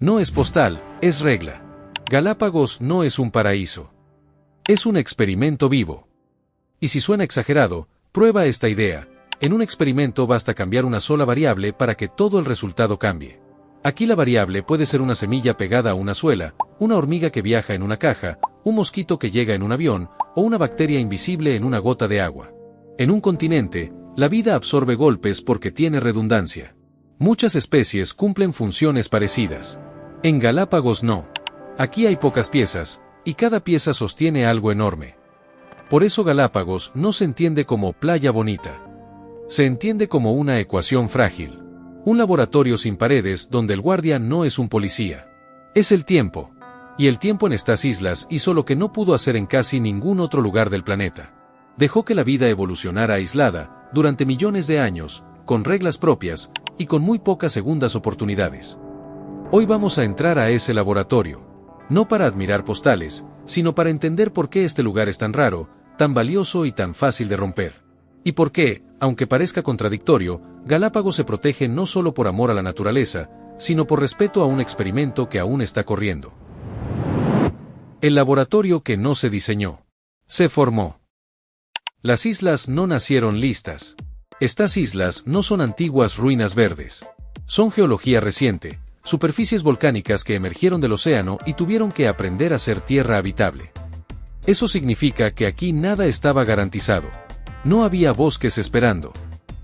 No es postal, es regla. Galápagos no es un paraíso. Es un experimento vivo. Y si suena exagerado, prueba esta idea. En un experimento basta cambiar una sola variable para que todo el resultado cambie. Aquí la variable puede ser una semilla pegada a una suela, una hormiga que viaja en una caja, un mosquito que llega en un avión, o una bacteria invisible en una gota de agua. En un continente, la vida absorbe golpes porque tiene redundancia. Muchas especies cumplen funciones parecidas. En Galápagos no. Aquí hay pocas piezas, y cada pieza sostiene algo enorme. Por eso Galápagos no se entiende como playa bonita. Se entiende como una ecuación frágil. Un laboratorio sin paredes donde el guardia no es un policía. Es el tiempo. Y el tiempo en estas islas hizo lo que no pudo hacer en casi ningún otro lugar del planeta. Dejó que la vida evolucionara aislada, durante millones de años, con reglas propias, y con muy pocas segundas oportunidades. Hoy vamos a entrar a ese laboratorio. No para admirar postales, sino para entender por qué este lugar es tan raro, tan valioso y tan fácil de romper. Y por qué, aunque parezca contradictorio, Galápagos se protege no solo por amor a la naturaleza, sino por respeto a un experimento que aún está corriendo. El laboratorio que no se diseñó. Se formó. Las islas no nacieron listas. Estas islas no son antiguas ruinas verdes. Son geología reciente, superficies volcánicas que emergieron del océano y tuvieron que aprender a ser tierra habitable. Eso significa que aquí nada estaba garantizado. No había bosques esperando.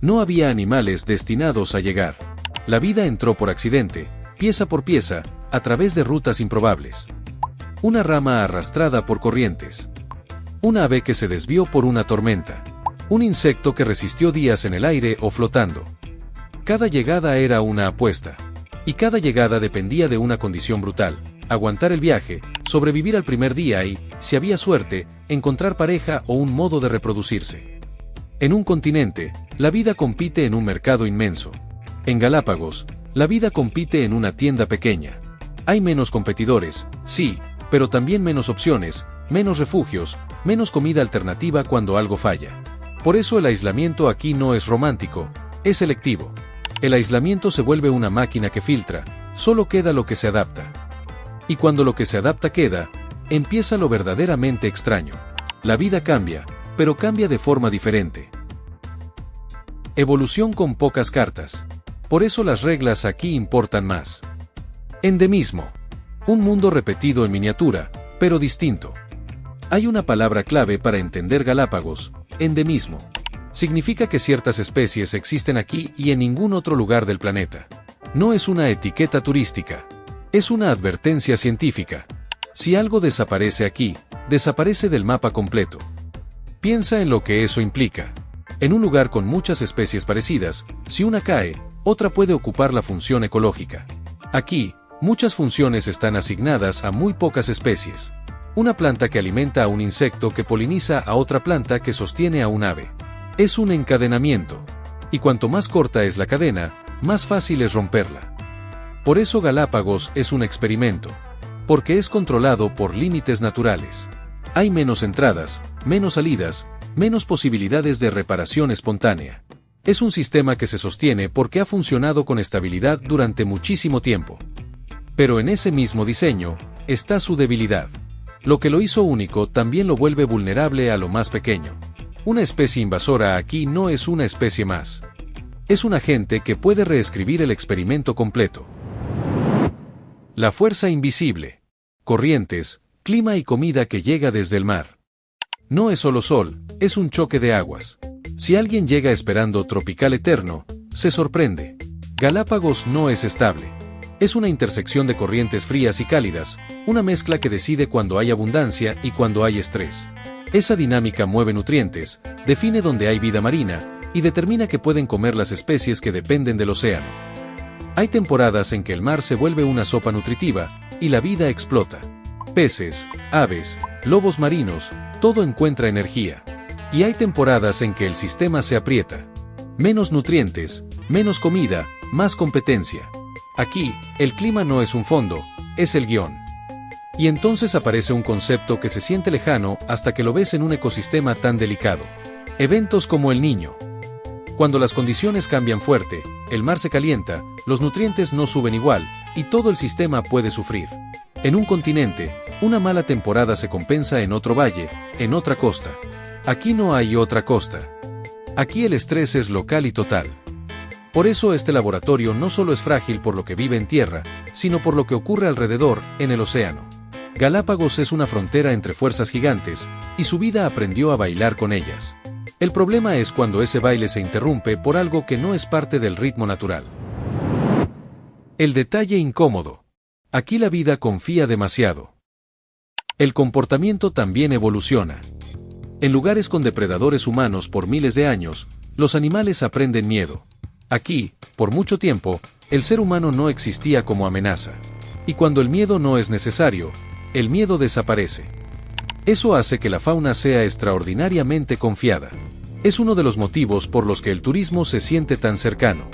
No había animales destinados a llegar. La vida entró por accidente, pieza por pieza, a través de rutas improbables. Una rama arrastrada por corrientes. Un ave que se desvió por una tormenta. Un insecto que resistió días en el aire o flotando. Cada llegada era una apuesta. Y cada llegada dependía de una condición brutal: aguantar el viaje, sobrevivir al primer día y, si había suerte, encontrar pareja o un modo de reproducirse. En un continente, la vida compite en un mercado inmenso. En Galápagos, la vida compite en una tienda pequeña. Hay menos competidores, sí, pero también menos opciones, menos refugios, menos comida alternativa cuando algo falla. Por eso el aislamiento aquí no es romántico, es selectivo. El aislamiento se vuelve una máquina que filtra, solo queda lo que se adapta. Y cuando lo que se adapta queda, empieza lo verdaderamente extraño. La vida cambia, pero cambia de forma diferente. Evolución con pocas cartas. Por eso las reglas aquí importan más. Endemismo. Un mundo repetido en miniatura, pero distinto. Hay una palabra clave para entender Galápagos: endemismo. Significa que ciertas especies existen aquí y en ningún otro lugar del planeta. No es una etiqueta turística. Es una advertencia científica. Si algo desaparece aquí, desaparece del mapa completo. Piensa en lo que eso implica. En un lugar con muchas especies parecidas, si una cae, otra puede ocupar la función ecológica. Aquí, muchas funciones están asignadas a muy pocas especies. Una planta que alimenta a un insecto que poliniza a otra planta que sostiene a un ave. Es un encadenamiento. Y cuanto más corta es la cadena, más fácil es romperla. Por eso Galápagos es un experimento. Porque es controlado por límites naturales. Hay menos entradas, menos salidas, menos posibilidades de reparación espontánea. Es un sistema que se sostiene porque ha funcionado con estabilidad durante muchísimo tiempo. Pero en ese mismo diseño, está su debilidad. Lo que lo hizo único también lo vuelve vulnerable a lo más pequeño. Una especie invasora aquí no es una especie más. Es un agente que puede reescribir el experimento completo. La fuerza invisible. Corrientes, clima y comida que llega desde el mar. No es solo sol, es un choque de aguas. Si alguien llega esperando tropical eterno, se sorprende. Galápagos no es estable. Es una intersección de corrientes frías y cálidas, una mezcla que decide cuando hay abundancia y cuando hay estrés. Esa dinámica mueve nutrientes, define dónde hay vida marina, y determina qué pueden comer las especies que dependen del océano. Hay temporadas en que el mar se vuelve una sopa nutritiva, y la vida explota. Peces, aves, lobos marinos, todo encuentra energía. Y hay temporadas en que el sistema se aprieta. Menos nutrientes, menos comida, más competencia. Aquí, el clima no es un fondo, es el guión. Y entonces aparece un concepto que se siente lejano hasta que lo ves en un ecosistema tan delicado. Eventos como El Niño. Cuando las condiciones cambian fuerte, el mar se calienta, los nutrientes no suben igual, y todo el sistema puede sufrir. En un continente, una mala temporada se compensa en otro valle, en otra costa. Aquí no hay otra costa. Aquí el estrés es local y total. Por eso este laboratorio no solo es frágil por lo que vive en tierra, sino por lo que ocurre alrededor, en el océano. Galápagos es una frontera entre fuerzas gigantes, y su vida aprendió a bailar con ellas. El problema es cuando ese baile se interrumpe por algo que no es parte del ritmo natural. El detalle incómodo. Aquí la vida confía demasiado. El comportamiento también evoluciona. En lugares con depredadores humanos por miles de años, los animales aprenden miedo. Aquí, por mucho tiempo, el ser humano no existía como amenaza. Y cuando el miedo no es necesario, el miedo desaparece. Eso hace que la fauna sea extraordinariamente confiada. Es uno de los motivos por los que el turismo se siente tan cercano.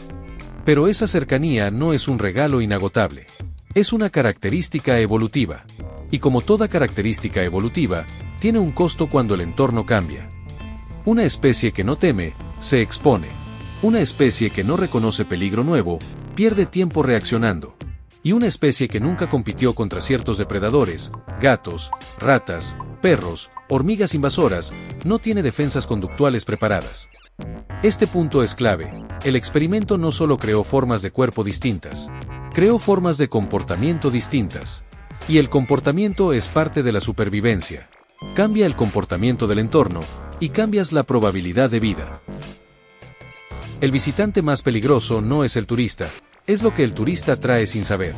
Pero esa cercanía no es un regalo inagotable. Es una característica evolutiva. Y como toda característica evolutiva, tiene un costo cuando el entorno cambia. Una especie que no teme, se expone. Una especie que no reconoce peligro nuevo, pierde tiempo reaccionando. Y una especie que nunca compitió contra ciertos depredadores, gatos, ratas, perros, hormigas invasoras, no tiene defensas conductuales preparadas. Este punto es clave. El experimento no solo creó formas de cuerpo distintas, creó formas de comportamiento distintas. Y el comportamiento es parte de la supervivencia. Cambia el comportamiento del entorno, y cambias la probabilidad de vida. El visitante más peligroso no es el turista, es lo que el turista trae sin saber.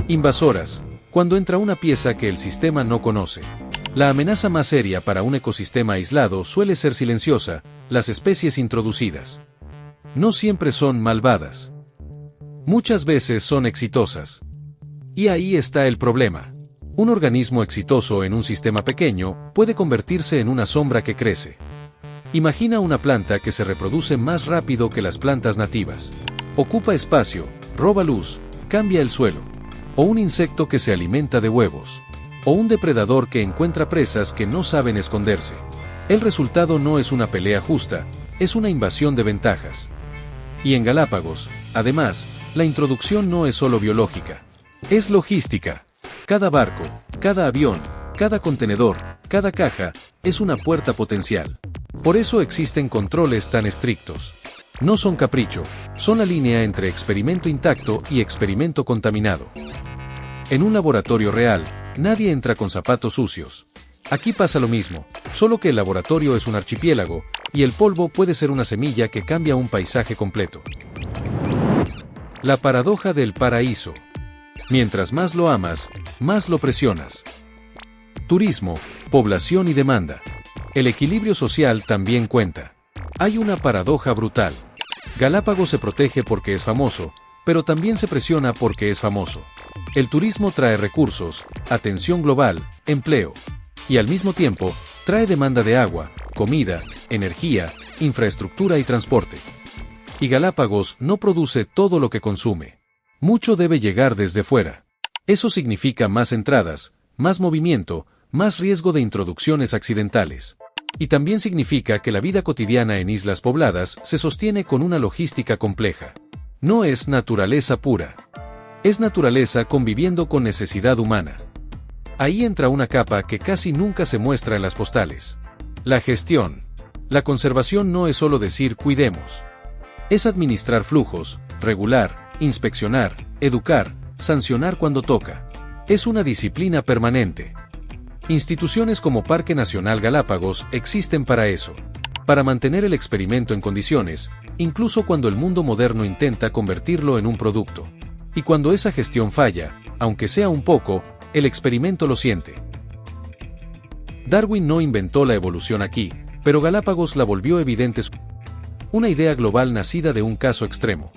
Invasoras. Cuando entra una pieza que el sistema no conoce. La amenaza más seria para un ecosistema aislado suele ser silenciosa, las especies introducidas. No siempre son malvadas. Muchas veces son exitosas. Y ahí está el problema. Un organismo exitoso en un sistema pequeño puede convertirse en una sombra que crece. Imagina una planta que se reproduce más rápido que las plantas nativas. Ocupa espacio, roba luz, cambia el suelo. O un insecto que se alimenta de huevos. O un depredador que encuentra presas que no saben esconderse. El resultado no es una pelea justa, es una invasión de ventajas. Y en Galápagos, además, la introducción no es solo biológica. Es logística. Cada barco, cada avión, cada contenedor, cada caja, es una puerta potencial. Por eso existen controles tan estrictos. No son capricho, son la línea entre experimento intacto y experimento contaminado. En un laboratorio real, nadie entra con zapatos sucios. Aquí pasa lo mismo, solo que el laboratorio es un archipiélago, y el polvo puede ser una semilla que cambia un paisaje completo. La paradoja del paraíso. Mientras más lo amas, más lo presionas. Turismo, población y demanda. El equilibrio social también cuenta. Hay una paradoja brutal. Galápagos se protege porque es famoso, pero también se presiona porque es famoso. El turismo trae recursos, atención global, empleo. Y al mismo tiempo, trae demanda de agua, comida, energía, infraestructura y transporte. Y Galápagos no produce todo lo que consume. Mucho debe llegar desde fuera. Eso significa más entradas, más movimiento, más riesgo de introducciones accidentales. Y también significa que la vida cotidiana en islas pobladas se sostiene con una logística compleja. No es naturaleza pura. Es naturaleza conviviendo con necesidad humana. Ahí entra una capa que casi nunca se muestra en las postales. La gestión. La conservación no es solo decir cuidemos. Es administrar flujos, regular, inspeccionar, educar, sancionar cuando toca. Es una disciplina permanente. Instituciones como Parque Nacional Galápagos existen para eso. Para mantener el experimento en condiciones, incluso cuando el mundo moderno intenta convertirlo en un producto. Y cuando esa gestión falla, aunque sea un poco, el experimento lo siente. Darwin no inventó la evolución aquí, pero Galápagos la volvió evidente. Una idea global nacida de un caso extremo.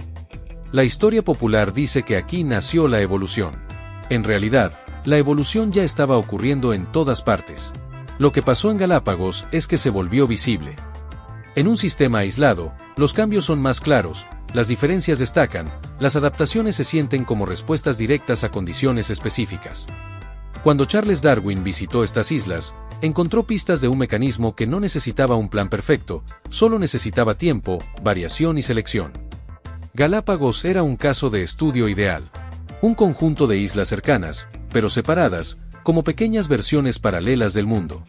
La historia popular dice que aquí nació la evolución. En realidad, la evolución ya estaba ocurriendo en todas partes. Lo que pasó en Galápagos es que se volvió visible. En un sistema aislado, los cambios son más claros, las diferencias destacan, las adaptaciones se sienten como respuestas directas a condiciones específicas. Cuando Charles Darwin visitó estas islas, encontró pistas de un mecanismo que no necesitaba un plan perfecto, solo necesitaba tiempo, variación y selección. Galápagos era un caso de estudio ideal. Un conjunto de islas cercanas, pero separadas, como pequeñas versiones paralelas del mundo.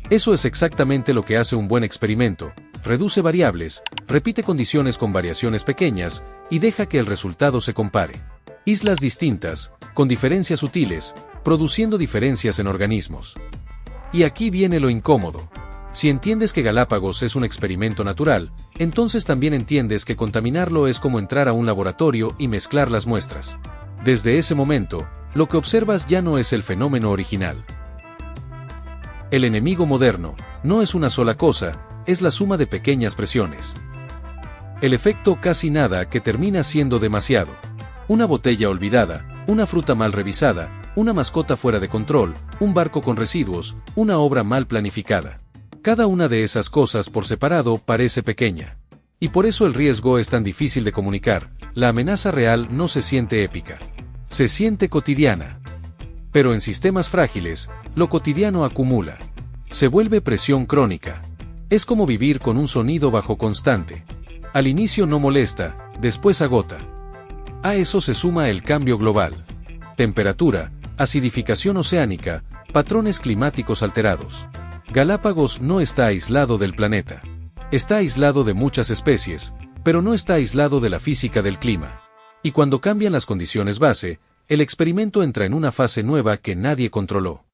Eso es exactamente lo que hace un buen experimento: reduce variables, repite condiciones con variaciones pequeñas, y deja que el resultado se compare. Islas distintas, con diferencias sutiles, produciendo diferencias en organismos. Y aquí viene lo incómodo. Si entiendes que Galápagos es un experimento natural, entonces también entiendes que contaminarlo es como entrar a un laboratorio y mezclar las muestras. Desde ese momento, lo que observas ya no es el fenómeno original. El enemigo moderno no es una sola cosa, es la suma de pequeñas presiones. El efecto casi nada que termina siendo demasiado. Una botella olvidada, una fruta mal revisada, una mascota fuera de control, un barco con residuos, una obra mal planificada. Cada una de esas cosas por separado parece pequeña. Y por eso el riesgo es tan difícil de comunicar. La amenaza real no se siente épica. Se siente cotidiana. Pero en sistemas frágiles, lo cotidiano acumula. Se vuelve presión crónica. Es como vivir con un sonido bajo constante. Al inicio no molesta, después agota. A eso se suma el cambio global. Temperatura, acidificación oceánica, patrones climáticos alterados. Galápagos no está aislado del planeta. Está aislado de muchas especies, pero no está aislado de la física del clima. Y cuando cambian las condiciones base, el experimento entra en una fase nueva que nadie controló.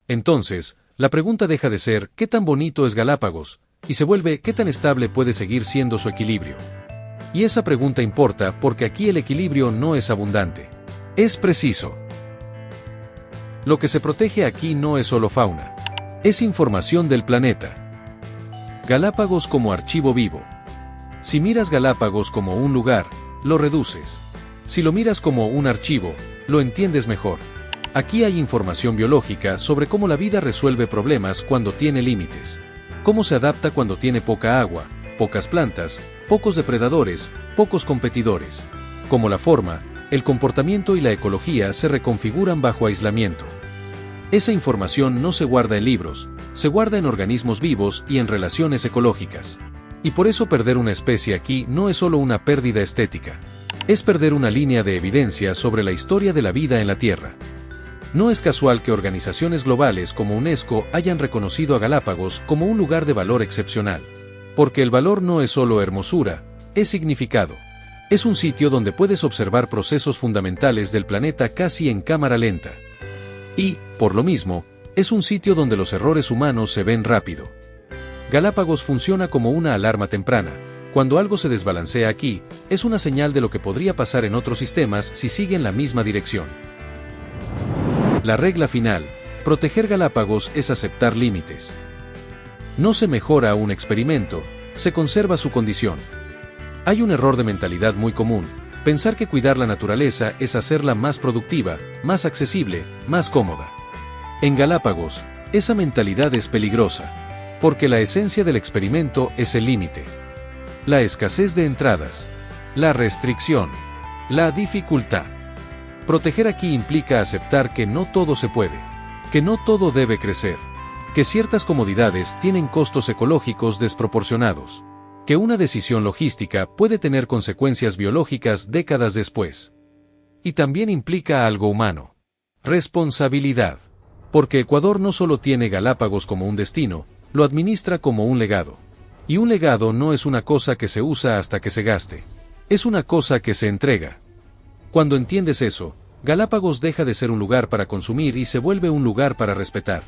Entonces, la pregunta deja de ser ¿qué tan bonito es Galápagos? Y se vuelve ¿qué tan estable puede seguir siendo su equilibrio? Y esa pregunta importa porque aquí el equilibrio no es abundante. Es preciso. Lo que se protege aquí no es solo fauna. Es información del planeta. Galápagos como archivo vivo. Si miras Galápagos como un lugar, lo reduces. Si lo miras como un archivo, lo entiendes mejor. Aquí hay información biológica sobre cómo la vida resuelve problemas cuando tiene límites. Cómo se adapta cuando tiene poca agua, pocas plantas, pocos depredadores, pocos competidores. Cómo la forma, el comportamiento y la ecología se reconfiguran bajo aislamiento. Esa información no se guarda en libros, se guarda en organismos vivos y en relaciones ecológicas. Y por eso perder una especie aquí no es solo una pérdida estética. Es perder una línea de evidencia sobre la historia de la vida en la Tierra. No es casual que organizaciones globales como UNESCO hayan reconocido a Galápagos como un lugar de valor excepcional. Porque el valor no es solo hermosura, es significado. Es un sitio donde puedes observar procesos fundamentales del planeta casi en cámara lenta. Y, por lo mismo, es un sitio donde los errores humanos se ven rápido. Galápagos funciona como una alarma temprana. Cuando algo se desbalancea aquí, es una señal de lo que podría pasar en otros sistemas si siguen la misma dirección. La regla final: proteger Galápagos es aceptar límites. No se mejora un experimento, se conserva su condición. Hay un error de mentalidad muy común: pensar que cuidar la naturaleza es hacerla más productiva, más accesible, más cómoda. En Galápagos, esa mentalidad es peligrosa, porque la esencia del experimento es el límite. La escasez de entradas, la restricción, la dificultad. Proteger aquí implica aceptar que no todo se puede, que no todo debe crecer, que ciertas comodidades tienen costos ecológicos desproporcionados, que una decisión logística puede tener consecuencias biológicas décadas después. Y también implica algo humano: responsabilidad. Porque Ecuador no solo tiene Galápagos como un destino, lo administra como un legado. Y un legado no es una cosa que se usa hasta que se gaste. Es una cosa que se entrega. Cuando entiendes eso, Galápagos deja de ser un lugar para consumir y se vuelve un lugar para respetar.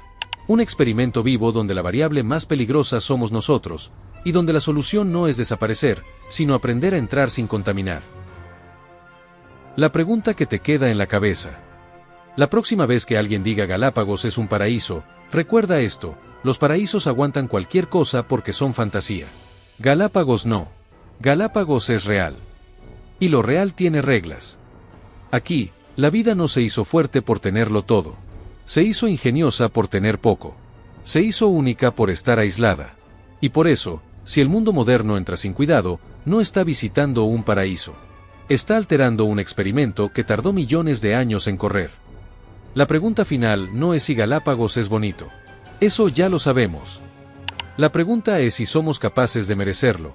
Un experimento vivo donde la variable más peligrosa somos nosotros, y donde la solución no es desaparecer, sino aprender a entrar sin contaminar. La pregunta que te queda en la cabeza. La próxima vez que alguien diga Galápagos es un paraíso, recuerda esto: los paraísos aguantan cualquier cosa porque son fantasía. Galápagos no. Galápagos es real. Y lo real tiene reglas. Aquí, la vida no se hizo fuerte por tenerlo todo. Se hizo ingeniosa por tener poco. Se hizo única por estar aislada. Y por eso, si el mundo moderno entra sin cuidado, no está visitando un paraíso. Está alterando un experimento que tardó millones de años en correr. La pregunta final no es si Galápagos es bonito. Eso ya lo sabemos. La pregunta es si somos capaces de merecerlo.